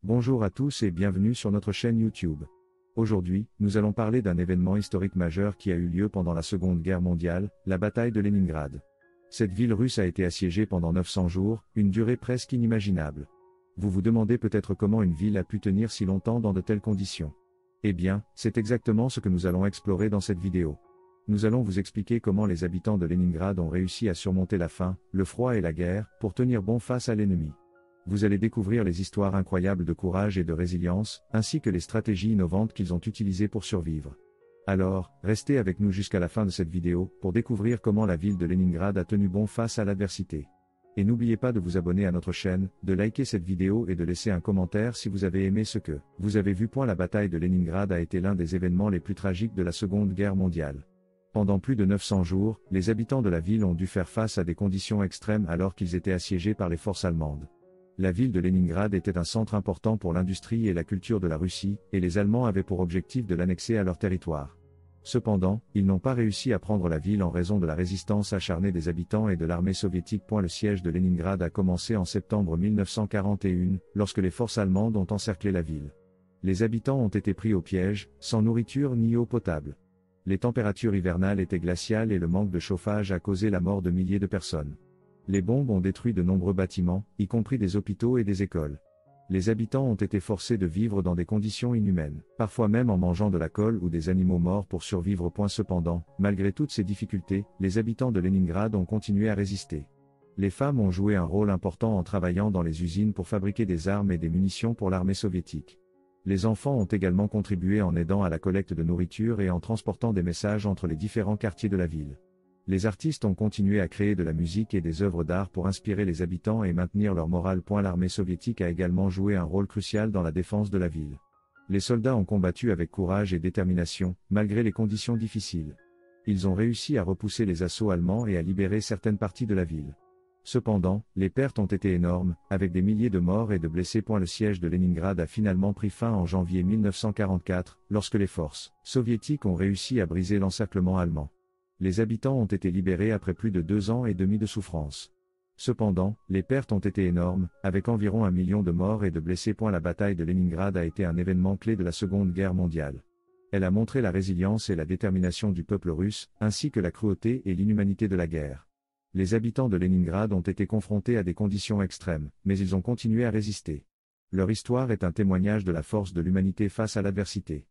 Bonjour à tous et bienvenue sur notre chaîne YouTube. Aujourd'hui, nous allons parler d'un événement historique majeur qui a eu lieu pendant la Seconde Guerre mondiale, la bataille de Leningrad. Cette ville russe a été assiégée pendant 900 jours, une durée presque inimaginable. Vous vous demandez peut-être comment une ville a pu tenir si longtemps dans de telles conditions. Eh bien, c'est exactement ce que nous allons explorer dans cette vidéo. Nous allons vous expliquer comment les habitants de Leningrad ont réussi à surmonter la faim, le froid et la guerre, pour tenir bon face à l'ennemi. Vous allez découvrir les histoires incroyables de courage et de résilience, ainsi que les stratégies innovantes qu'ils ont utilisées pour survivre. Alors, restez avec nous jusqu'à la fin de cette vidéo, pour découvrir comment la ville de Leningrad a tenu bon face à l'adversité. Et n'oubliez pas de vous abonner à notre chaîne, de liker cette vidéo et de laisser un commentaire si vous avez aimé ce que vous avez vu. La bataille de Leningrad a été l'un des événements les plus tragiques de la Seconde Guerre mondiale. Pendant plus de 900 jours, les habitants de la ville ont dû faire face à des conditions extrêmes alors qu'ils étaient assiégés par les forces allemandes. La ville de Leningrad était un centre important pour l'industrie et la culture de la Russie, et les Allemands avaient pour objectif de l'annexer à leur territoire. Cependant, ils n'ont pas réussi à prendre la ville en raison de la résistance acharnée des habitants et de l'armée soviétique. Le siège de Leningrad a commencé en septembre 1941, lorsque les forces allemandes ont encerclé la ville. Les habitants ont été pris au piège, sans nourriture ni eau potable. Les températures hivernales étaient glaciales et le manque de chauffage a causé la mort de milliers de personnes. Les bombes ont détruit de nombreux bâtiments, y compris des hôpitaux et des écoles. Les habitants ont été forcés de vivre dans des conditions inhumaines, parfois même en mangeant de la colle ou des animaux morts pour survivre. Cependant, malgré toutes ces difficultés, les habitants de Leningrad ont continué à résister. Les femmes ont joué un rôle important en travaillant dans les usines pour fabriquer des armes et des munitions pour l'armée soviétique. Les enfants ont également contribué en aidant à la collecte de nourriture et en transportant des messages entre les différents quartiers de la ville. Les artistes ont continué à créer de la musique et des œuvres d'art pour inspirer les habitants et maintenir leur morale. L'armée soviétique a également joué un rôle crucial dans la défense de la ville. Les soldats ont combattu avec courage et détermination, malgré les conditions difficiles. Ils ont réussi à repousser les assauts allemands et à libérer certaines parties de la ville. Cependant, les pertes ont été énormes, avec des milliers de morts et de blessés. Le siège de Leningrad a finalement pris fin en janvier 1944, lorsque les forces soviétiques ont réussi à briser l'encerclement allemand. Les habitants ont été libérés après plus de 2 ans et demi de souffrance. Cependant, les pertes ont été énormes, avec environ 1 million de morts et de blessés. La bataille de Leningrad a été un événement clé de la Seconde Guerre mondiale. Elle a montré la résilience et la détermination du peuple russe, ainsi que la cruauté et l'inhumanité de la guerre. Les habitants de Leningrad ont été confrontés à des conditions extrêmes, mais ils ont continué à résister. Leur histoire est un témoignage de la force de l'humanité face à l'adversité.